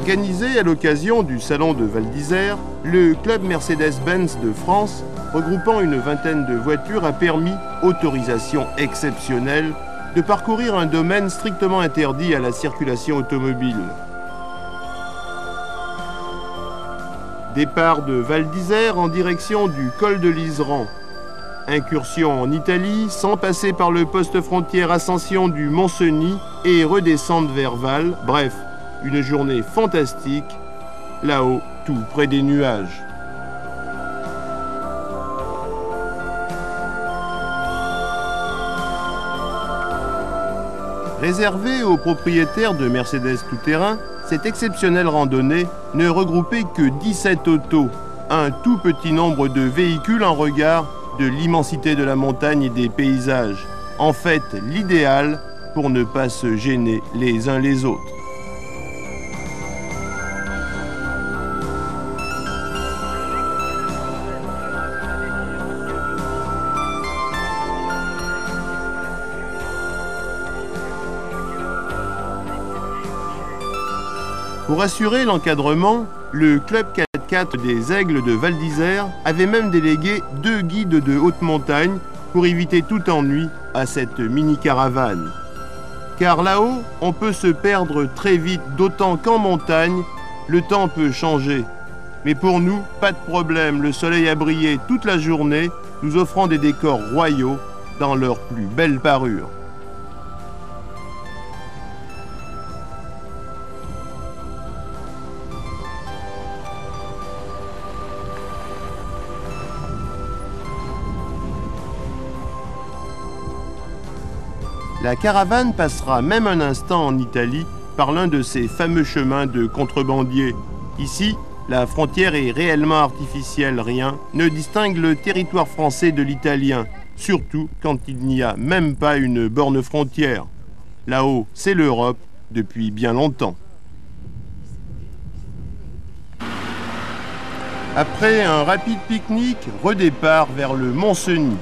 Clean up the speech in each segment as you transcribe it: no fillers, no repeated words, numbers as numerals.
Organisé à l'occasion du Salon de Val d'Isère, le club Mercedes-Benz de France, regroupant une vingtaine de voitures, a permis, autorisation exceptionnelle, de parcourir un domaine strictement interdit à la circulation automobile. Départ de Val d'Isère en direction du col de l'Iseran. Incursion en Italie, sans passer par le poste frontière Ascension du Mont-Cenis et redescendre vers Val. Bref, une journée fantastique, là-haut, tout près des nuages. Réservée aux propriétaires de Mercedes tout-terrain, cette exceptionnelle randonnée ne regroupait que 17 autos, un tout petit nombre de véhicules en regard de l'immensité de la montagne et des paysages. En fait, l'idéal pour ne pas se gêner les uns les autres. Pour assurer l'encadrement, le club 4x4 des Aigles de Val d'Isère avait même délégué 2 guides de haute montagne pour éviter tout ennui à cette mini-caravane. Car là-haut, on peut se perdre très vite, d'autant qu'en montagne, le temps peut changer. Mais pour nous, pas de problème, le soleil a brillé toute la journée, nous offrant des décors royaux dans leur plus belle parure. La caravane passera même un instant en Italie par l'un de ces fameux chemins de contrebandiers. Ici, la frontière est réellement artificielle, rien ne distingue le territoire français de l'italien, surtout quand il n'y a même pas une borne frontière. Là-haut, c'est l'Europe depuis bien longtemps. Après un rapide pique-nique, redépart vers le Mont-Cenis.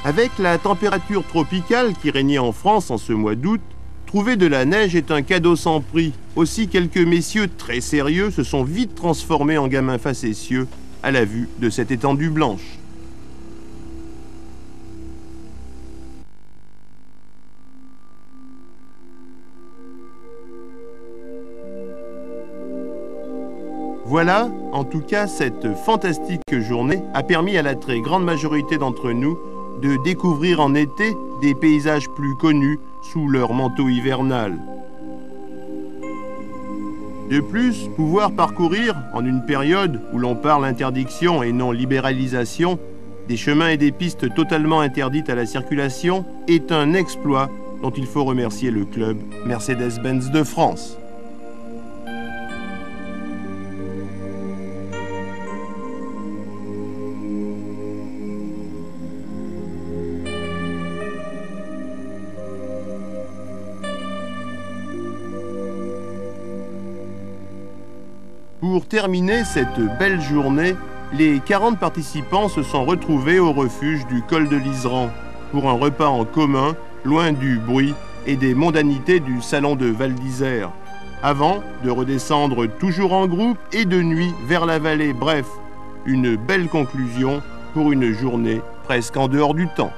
Avec la température tropicale qui régnait en France en ce mois d'août, trouver de la neige est un cadeau sans prix. Aussi, quelques messieurs très sérieux se sont vite transformés en gamins facétieux à la vue de cette étendue blanche. Voilà, en tout cas, cette fantastique journée a permis à la très grande majorité d'entre nous de découvrir en été des paysages plus connus sous leur manteau hivernal. De plus, pouvoir parcourir, en une période où l'on parle interdiction et non libéralisation, des chemins et des pistes totalement interdites à la circulation, est un exploit dont il faut remercier le club Mercedes-Benz de France. Pour terminer cette belle journée, les 40 participants se sont retrouvés au refuge du col de l'Iseran pour un repas en commun, loin du bruit et des mondanités du salon de Val d'Isère, avant de redescendre toujours en groupe et de nuit vers la vallée. Bref, une belle conclusion pour une journée presque en dehors du temps.